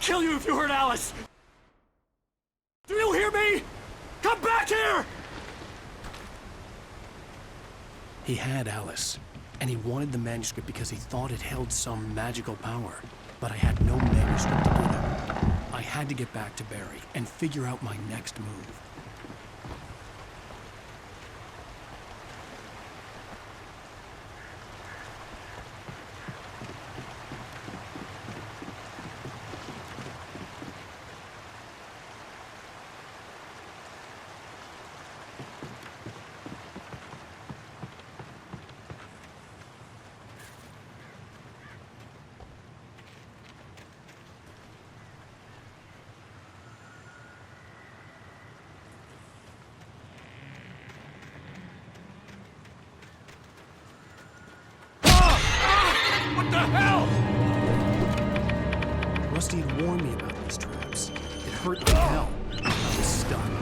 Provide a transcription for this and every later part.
kill you if you hurt Alice! Do you hear me? Come back here! He had Alice, and he wanted the manuscript because he thought it held some magical power. But I had no manuscript to give him. I had to get back to Barry and figure out my next move. What the hell? Rusty had warned me about these traps. It hurt like hell. I was stunned.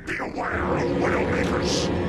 Be aware of Widowmakers!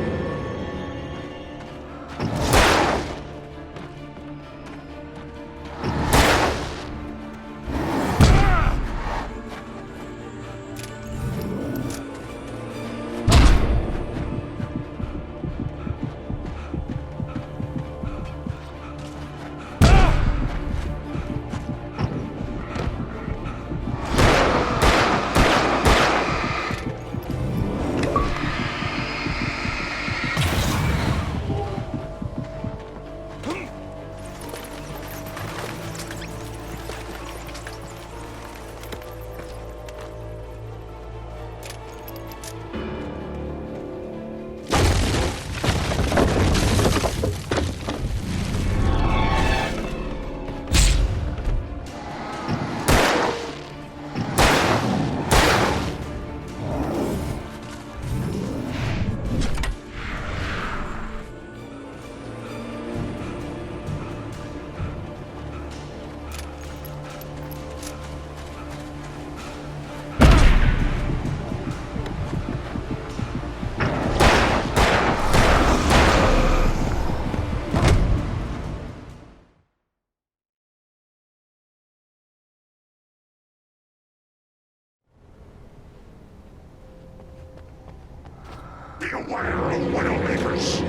Be aware of Widowmakers!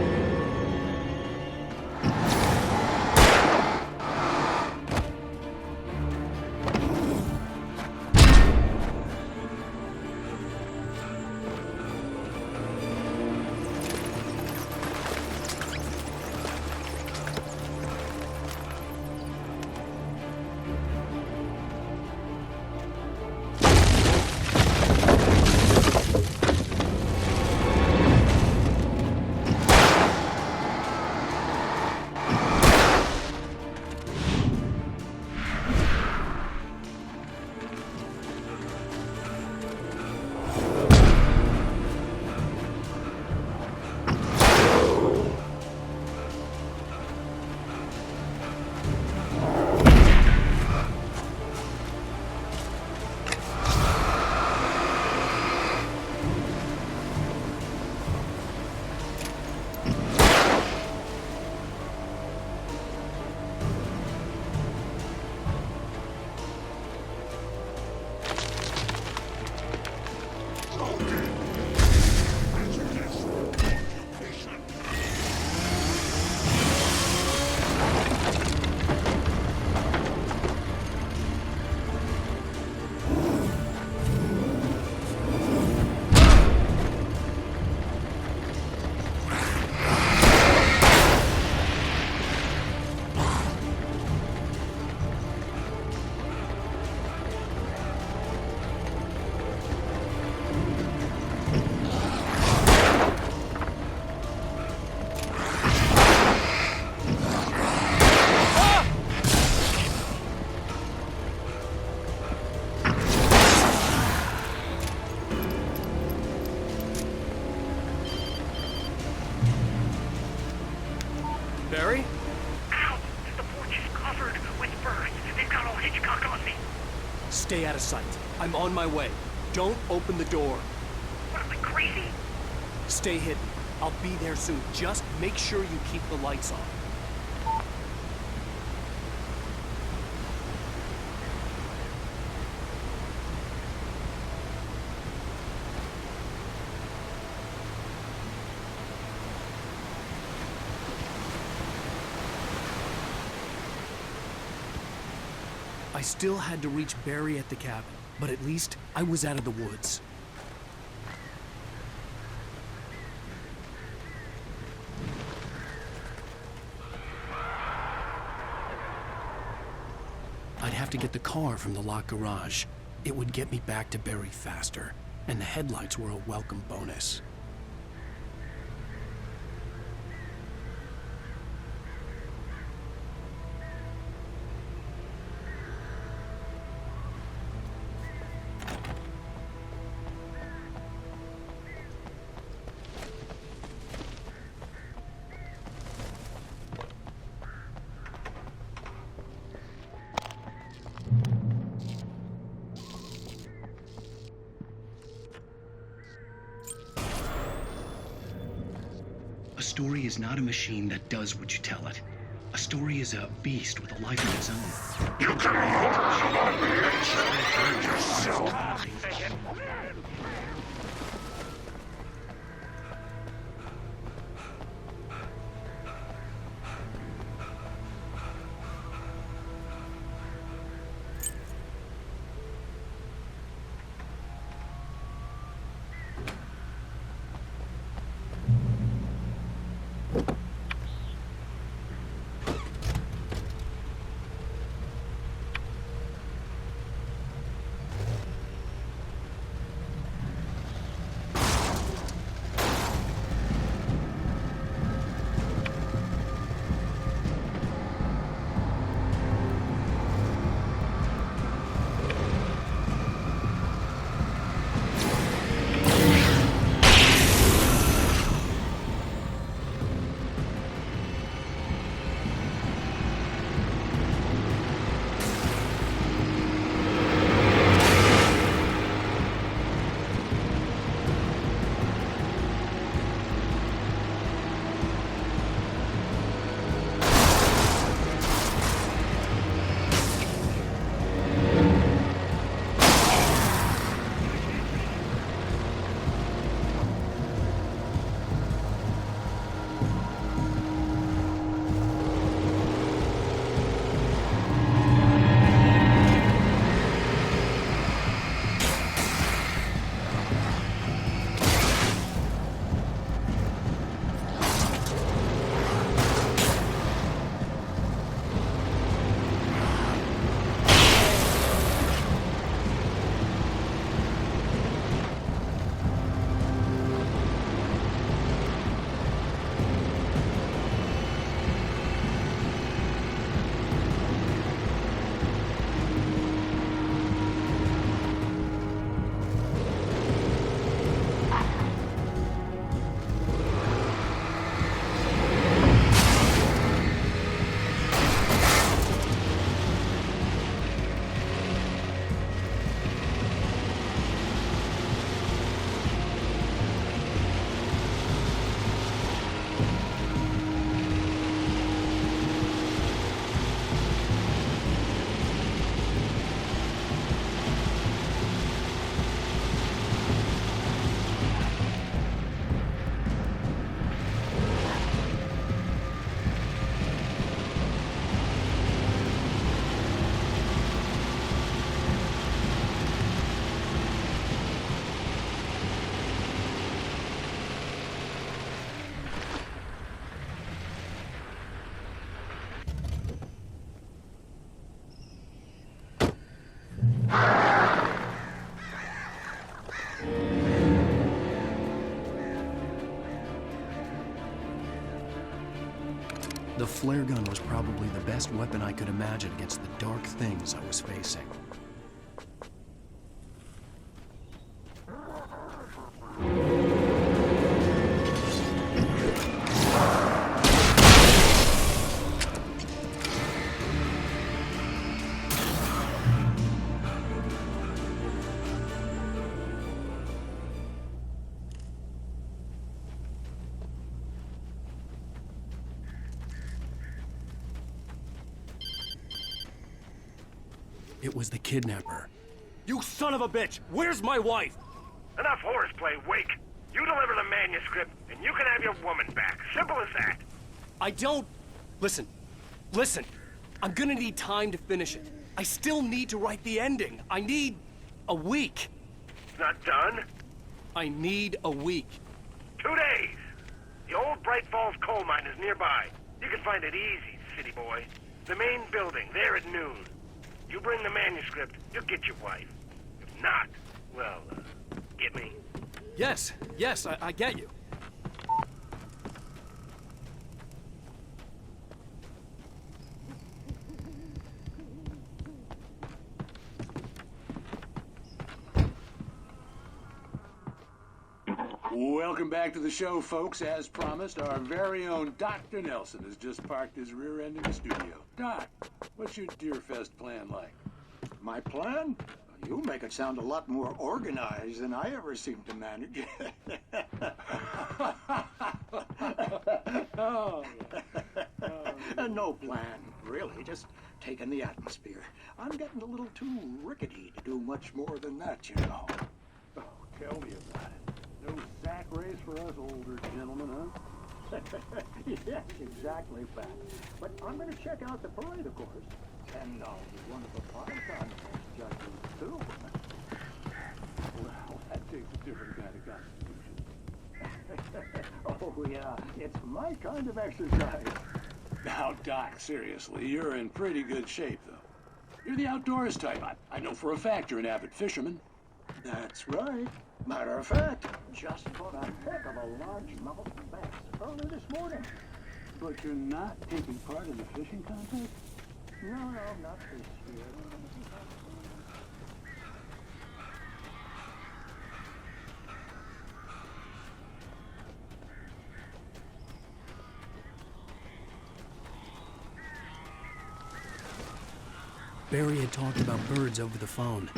Barry? Ow! The porch is covered with birds. They've got all Hitchcock on me. Stay out of sight. I'm on my way. Don't open the door. What am I, crazy? Stay hidden. I'll be there soon. Just make sure you keep the lights on. I still had to reach Barry at the cabin, but at least I was out of the woods. I'd have to get the car from the locked garage. It would get me back to Barry faster, and the headlights were a welcome bonus. A story is not a machine that does what you tell it. A story is a beast with a life of its own. You can hold on the edge and hurt yourself. The flare gun was probably the best weapon I could imagine against the dark things I was facing. It was the kidnapper. You son of a bitch! Where's my wife? Enough horseplay, Wake. You deliver the manuscript, and you can have your woman back. Simple as that. I don't... Listen. Listen. I'm gonna need time to finish it. I still need to write the ending. I need... a week. It's not done. I need a week. 2 days. The old Bright Falls coal mine is nearby. You can find it easy, city boy. The main building, there at noon. You bring the manuscript, you'll get your wife. If not, well, get me. Yes, I get you. Welcome back to the show, folks. As promised, our very own Dr. Nelson has just parked his rear end in the studio. Doc, what's your Deerfest plan like? My plan? You make it sound a lot more organized than I ever seem to manage. Oh, No plan, really. Just taking the atmosphere. I'm getting a little too rickety to do much more than that, you know. oh, tell me about it. No sack race for us older gentlemen, huh? Yes, exactly, Pat. But I'm going to check out the parade, of course. And I'll be one of the fire contest judges, too. Well, that takes a different kind of constitution. Oh, yeah. It's my kind of exercise. Now, Doc, seriously, you're in pretty good shape, though. You're the outdoors type. I know for a fact you're an avid fisherman. That's right. Matter of fact, just caught a heck of a largemouth bass early this morning. But you're not taking part in the fishing contest? No, not this year. Barry had talked about birds over the phone.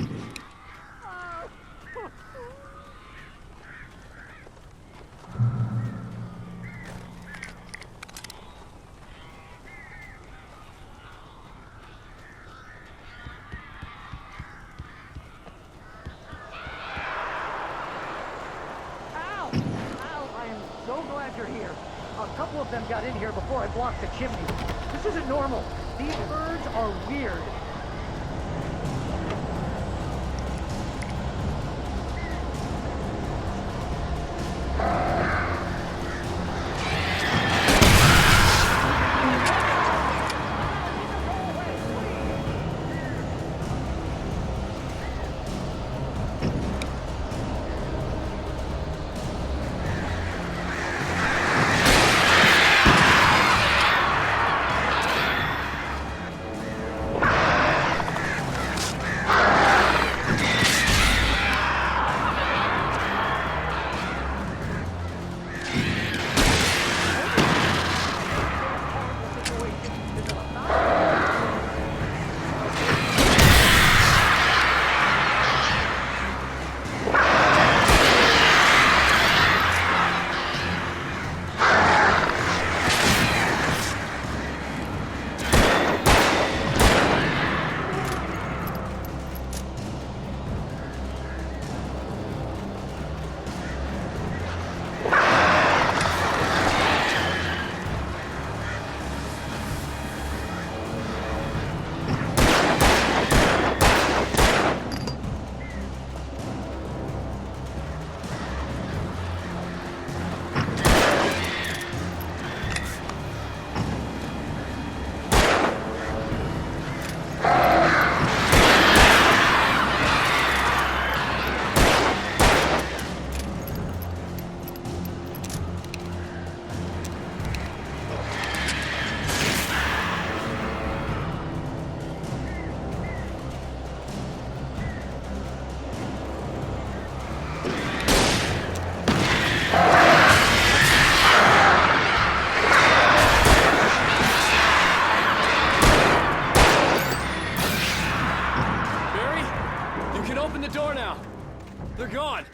Al! Al, I am so glad you're here. A couple of them got in here before I blocked the chimney. This isn't normal. These birds are weird. They're gone!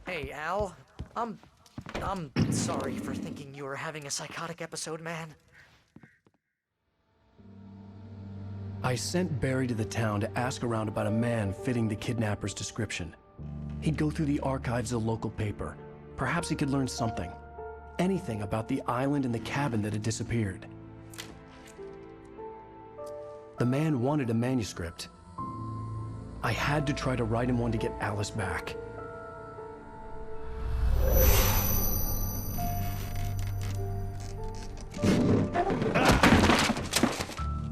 Hey, Al. I'm sorry for thinking you were having a psychotic episode, man. I sent Barry to the town to ask around about a man fitting the kidnapper's description. He'd go through the archives of the local paper. Perhaps he could learn something. Anything about the island and the cabin that had disappeared. The man wanted a manuscript. I had to try to write him one to get Alice back.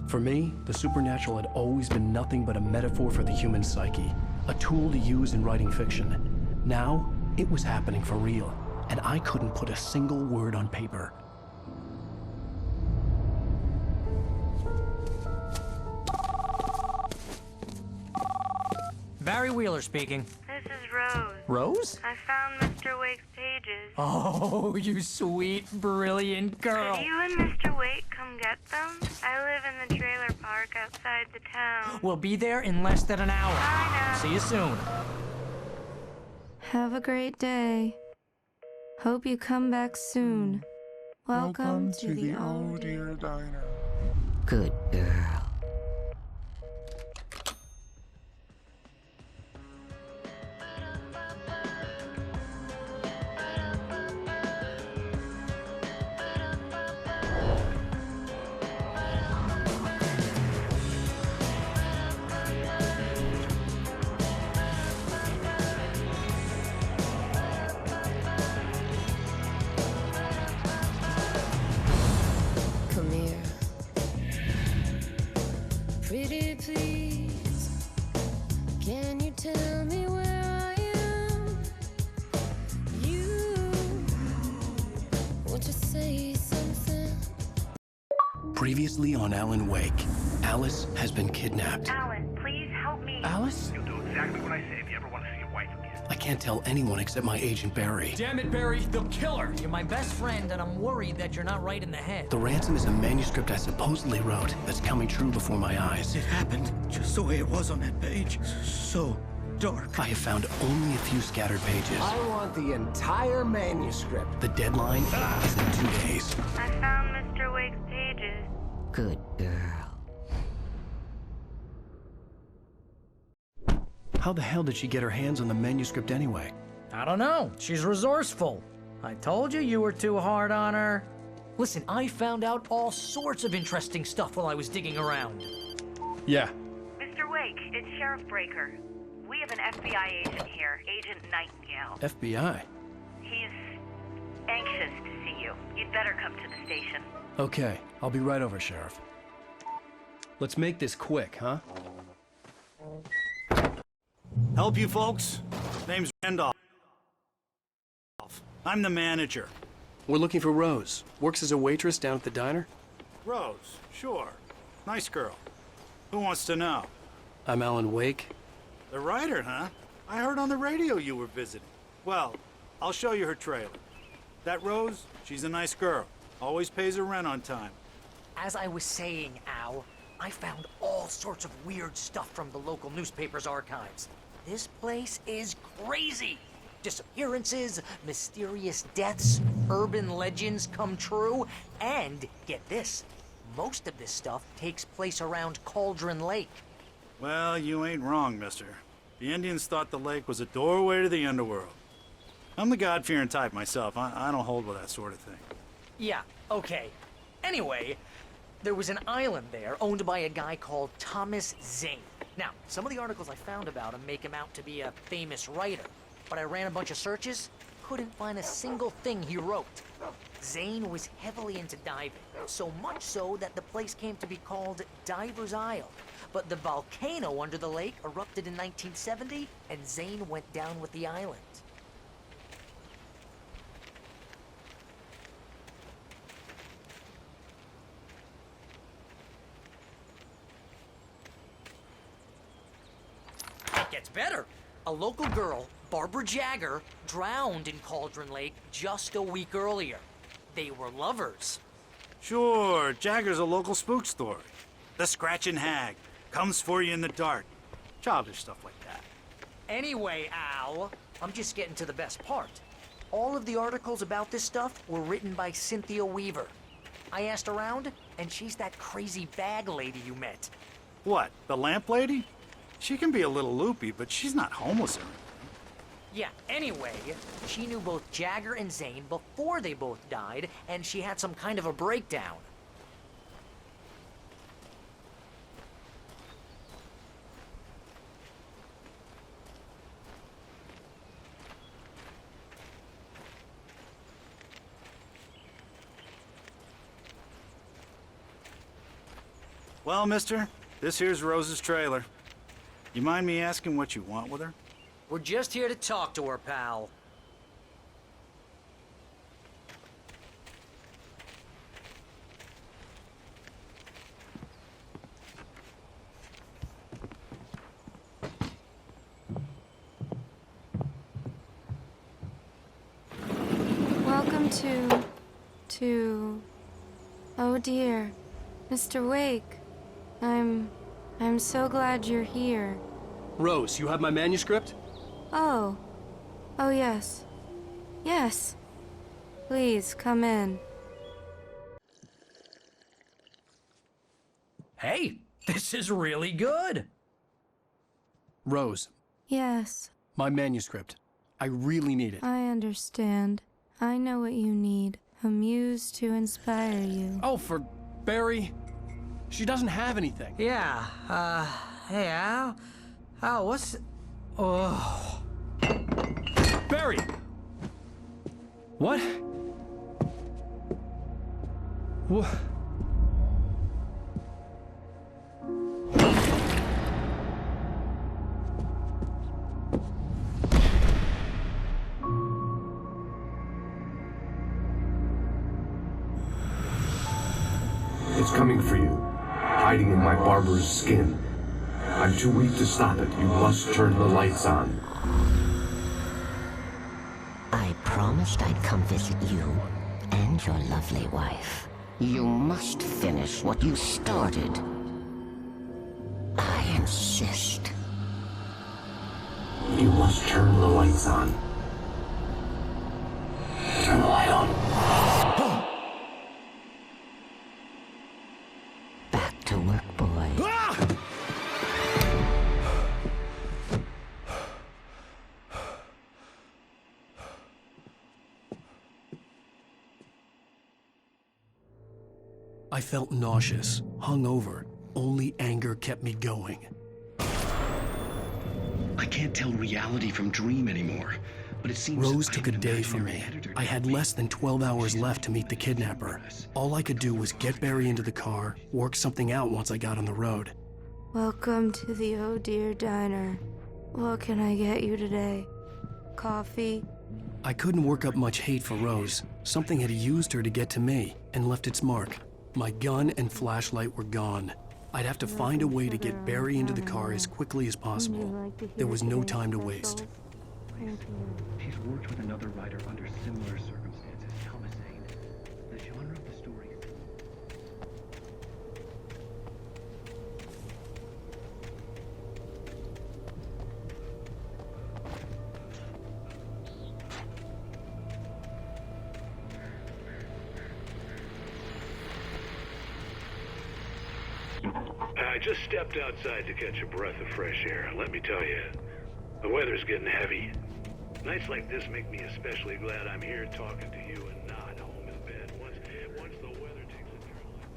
For me, the supernatural had always been nothing but a metaphor for the human psyche, a tool to use in writing fiction. Now, it was happening for real, and I couldn't put a single word on paper. Barry Wheeler speaking. This is Rose. Rose? I found Mr. Wake's pages. Oh, you sweet, brilliant girl. Could you and Mr. Wake come get them? I live in the trailer park outside the town. We'll be there in less than an hour. Bye now. See you soon. Have a great day. Hope you come back soon. Welcome to the Oh Dear Diner. Good girl. Come here. Pretty please, can you tell me where I am? You want to say something? Previously on Alan Wake, Alice has been kidnapped. Alan, please help me. Alice? You'll do exactly what I say if you ever want to see your wife again. I can't tell anyone except my agent Barry. Damn it, Barry, they'll kill her. You're my best friend, and I'm worried that you're not right in the head. The ransom is a manuscript I supposedly wrote that's coming true before my eyes. It happened just the way it was on that page. So dark. I have found only a few scattered pages. I want the entire manuscript. The deadline is in 2 days. I found Mr. Wake's pages. Good girl. How the hell did she get her hands on the manuscript anyway? I don't know. She's resourceful. I told you were too hard on her. Listen, I found out all sorts of interesting stuff while I was digging around. Yeah. Mr. Wake, it's Sheriff Breaker. We have an FBI agent here, Agent Nightingale. FBI? He's anxious to see you. You'd better come to the station. Okay, I'll be right over, Sheriff. Let's make this quick, huh? Help you folks? Name's Randolph. I'm the manager. We're looking for Rose. Works as a waitress down at the diner. Rose, sure. Nice girl. Who wants to know? I'm Alan Wake. The writer, huh? I heard on the radio you were visiting. Well, I'll show you her trailer. That Rose, she's a nice girl. Always pays her rent on time. As I was saying, Al, I found all sorts of weird stuff from the local newspaper's archives. This place is crazy. Disappearances, mysterious deaths, urban legends come true, and get this, most of this stuff takes place around Cauldron Lake. Well, you ain't wrong, mister. The Indians thought the lake was a doorway to the underworld. I'm the God-fearing type myself. I don't hold with that sort of thing. Yeah, okay. Anyway, there was an island there owned by a guy called Thomas Zane. Now, some of the articles I found about him make him out to be a famous writer, but I ran a bunch of searches, couldn't find a single thing he wrote. Zane was heavily into diving, so much so that the place came to be called Diver's Isle. But the volcano under the lake erupted in 1970, and Zane went down with the island. It gets better. A local girl, Barbara Jagger, drowned in Cauldron Lake just a week earlier. They were lovers. Sure, Jagger's a local spook story. The Scratching Hag comes for you in the dark. Childish stuff like that. Anyway, Al, I'm just getting to the best part. All of the articles about this stuff were written by Cynthia Weaver. I asked around, and she's that crazy bag lady you met. What, the lamp lady? She can be a little loopy, but she's not homeless or anything. Yeah, anyway, she knew both Jagger and Zane before they both died, and she had some kind of a breakdown. Well, mister, this here's Rose's trailer. You mind me asking what you want with her? We're just here to talk to her, pal. Welcome to... Oh dear, Mr. Wake. I'm so glad you're here. Rose, you have my manuscript? Oh. Oh, yes. Yes. Please, come in. Hey, this is really good. Rose, Yes, my manuscript. I really need it. I understand. I know what you need. A muse to inspire you. Oh, for Barry? She doesn't have anything. Yeah, hey, Al? Al, what's... Oh... Barry! What? What? It's coming for you, hiding in my barber's skin. I'm too weak to stop it. You must turn the lights on. I promised I'd come visit you and your lovely wife. You must finish what you started. I insist. You must turn the lights on. Turn the light on. Back to work, boy. I felt nauseous, hungover. Only anger kept me going. I can't tell reality from dream anymore, but it seems Rose took a day from me. I had less than 12 hours left to meet the kidnapper. All I could do was get Barry into the car, work something out once I got on the road. Welcome to the Oh Dear Diner. What can I get you today? Coffee? I couldn't work up much hate for Rose. Something had used her to get to me and left its mark. My gun and flashlight were gone. I'd have to find a way to get Barry into the car as quickly as possible. There was no time to waste. She's worked with another writer under similar circumstances, Thomas Zane. The genre of the story. I just stepped outside to catch a breath of fresh air. Let me tell you, the weather's getting heavy. Nights like this make me especially glad I'm here talking to you and not home in bed. Once the weather takes a turn like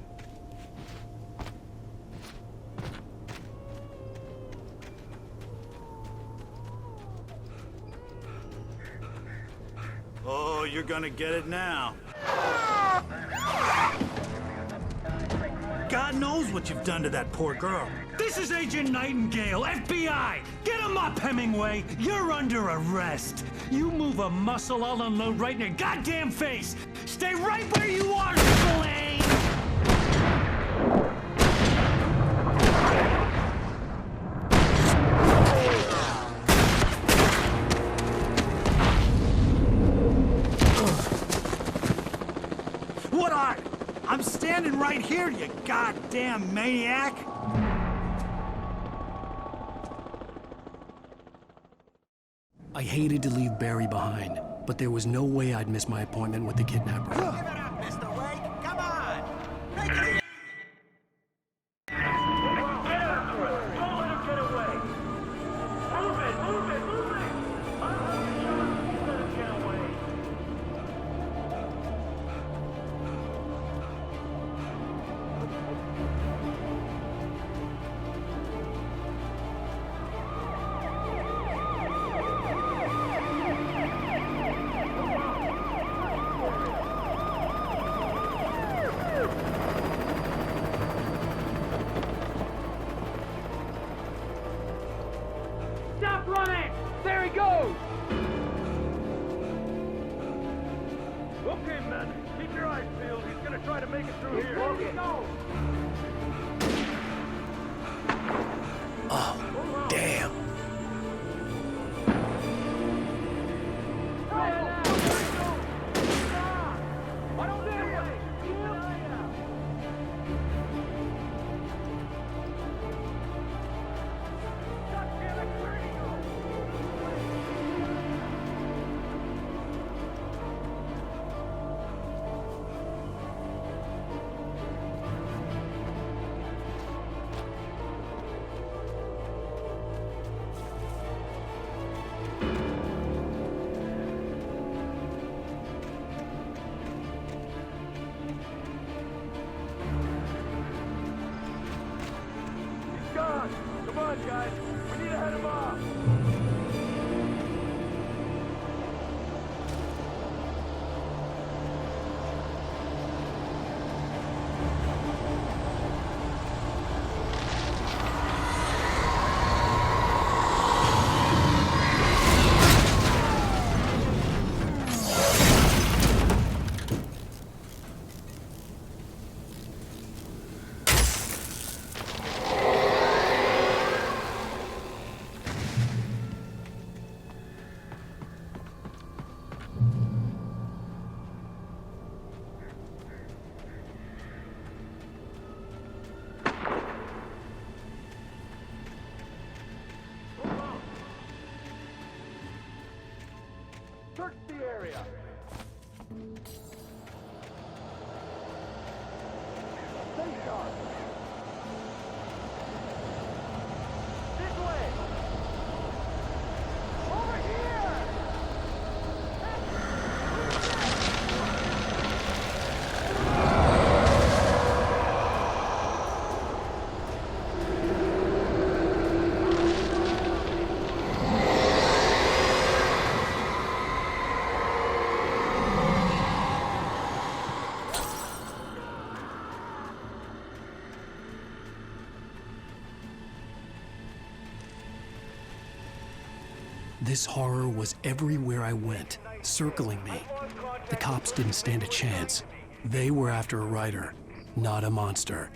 this. Oh, you're gonna get it now. God knows what you've done to that poor girl. This is Agent Nightingale, FBI! Get him up, Hemingway! You're under arrest! You move a muscle, I'll unload right in your goddamn face! Stay right where you are, Lane! What are you? I'm standing right here, you goddamn maniac! I hated to leave Barry behind, but there was no way I'd miss my appointment with the kidnapper. Stop running! There he goes! Okay, men, keep your eyes peeled. He's gonna try to make it through here. Oh, damn. Search the area. Stay sharp. This way. Over here. This horror was everywhere I went, circling me. The cops didn't stand a chance. They were after a writer, not a monster.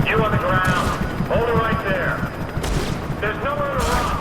You on the ground. Hold it right there. There's nowhere to run.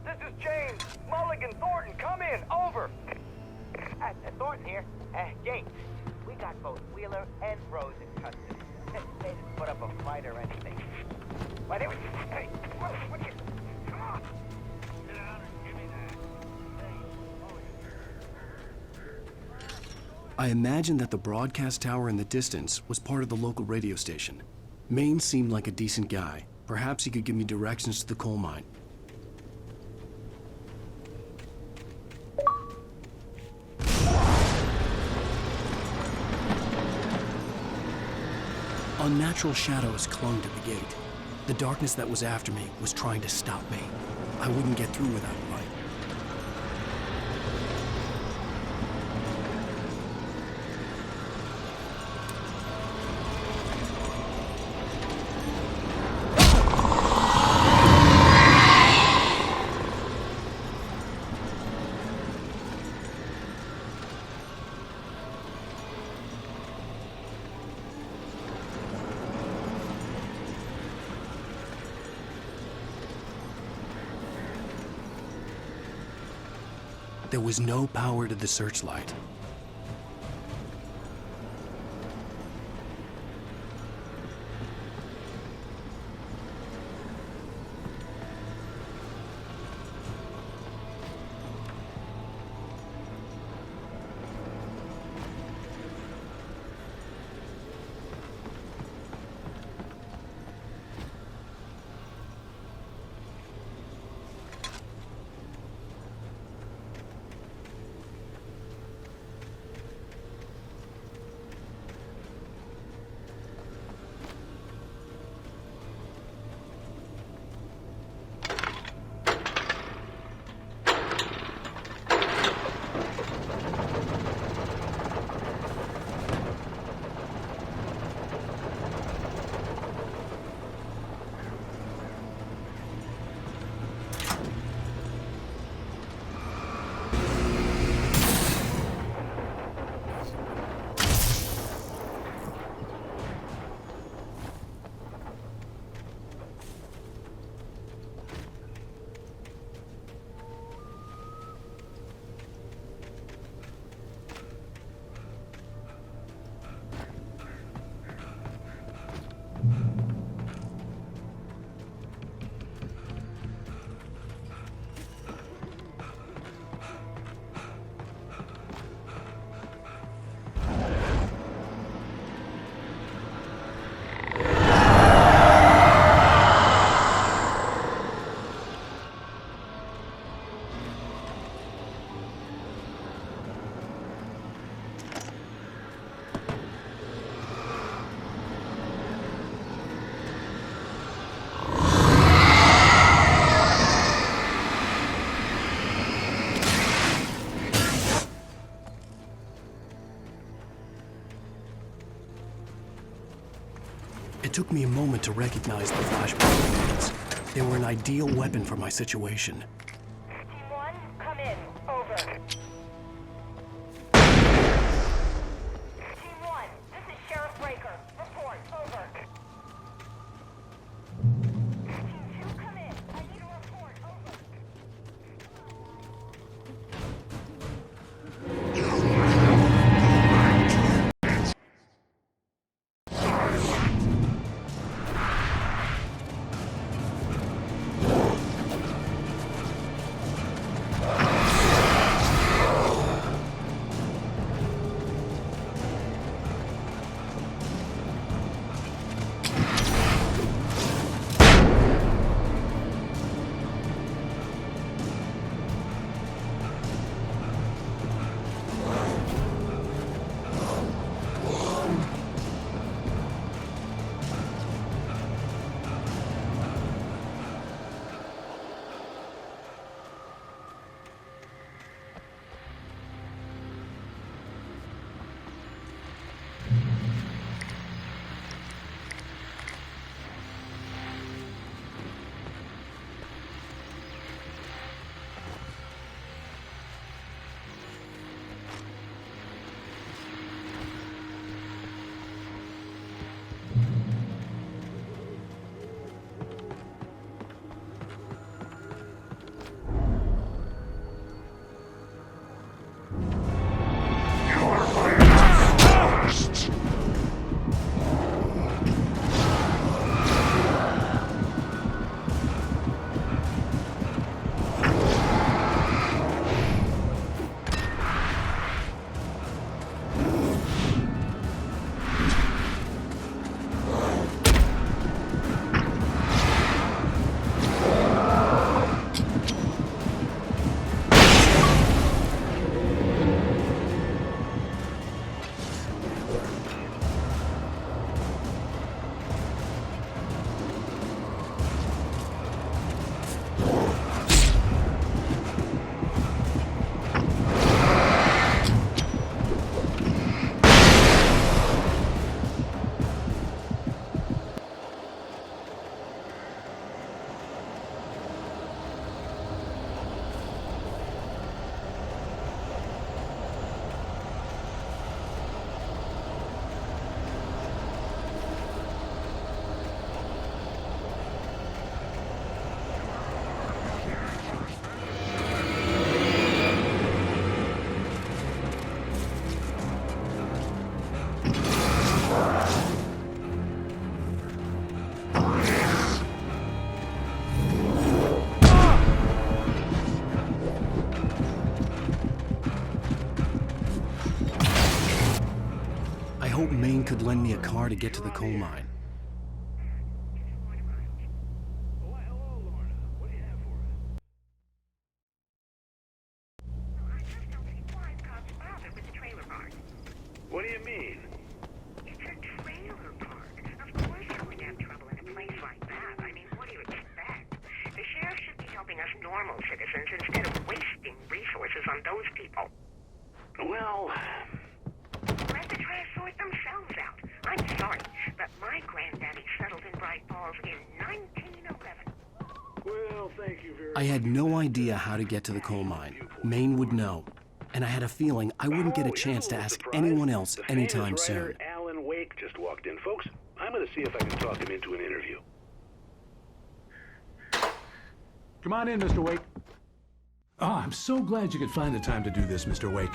This is James. Mulligan Thornton, come in. Over. Thornton here. James, we got both Wheeler and Rose in custody. They didn't put up a fight or anything. But it was... Hey, what you... Come on. Sit down and give me that. I imagined that the broadcast tower in the distance was part of the local radio station. Maine seemed like a decent guy. Perhaps he could give me directions to the coal mine. Unnatural shadows clung to the gate. The darkness that was after me was trying to stop me. I wouldn't get through without light. There was no power to the searchlight. It took me a moment to recognize the flashbang grenades. They were an ideal weapon for my situation. Team 1, come in. Over. Team 1, this is Sheriff Breaker. Report. Over. Team 2, come in. I need a report. Over. I hoped Maine could lend me a car to get to the coal mine. What do you mean? It's a trailer park. Of course you wouldn't have trouble in a place like that. I mean, what do you expect? The sheriff should be helping us normal citizens instead of wasting resources on those people. Well... Let the trash sort themselves out. I'm sorry, but my granddaddy settled in Bright Falls in 1911. Well, thank you very much. I had no idea how to get to the coal mine. Maine would know. And I had a feeling I wouldn't get a chance to ask anyone else anytime soon. Alan Wake just walked in, folks. I'm going to see if I can talk him into an interview. Come on in, Mr. Wake. Oh, I'm so glad you could find the time to do this, Mr. Wake.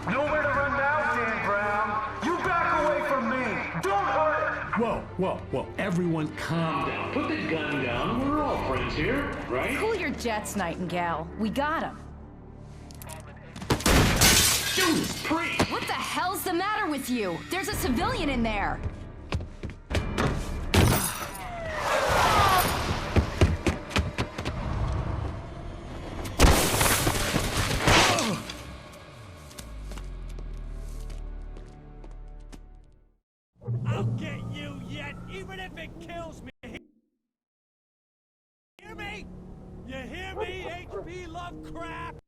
Nowhere to run now, Dan Brown. You back away from me. Don't hurt it. Whoa. Everyone calm down. Put the gun down. We're all friends here, right? Cool your jets, Nightingale. We got him. Judas Priest! What the hell's the matter with you? There's a civilian in there. I'll get you yet, even if it kills me. Hear me? You hear me, H.P. Lovecraft?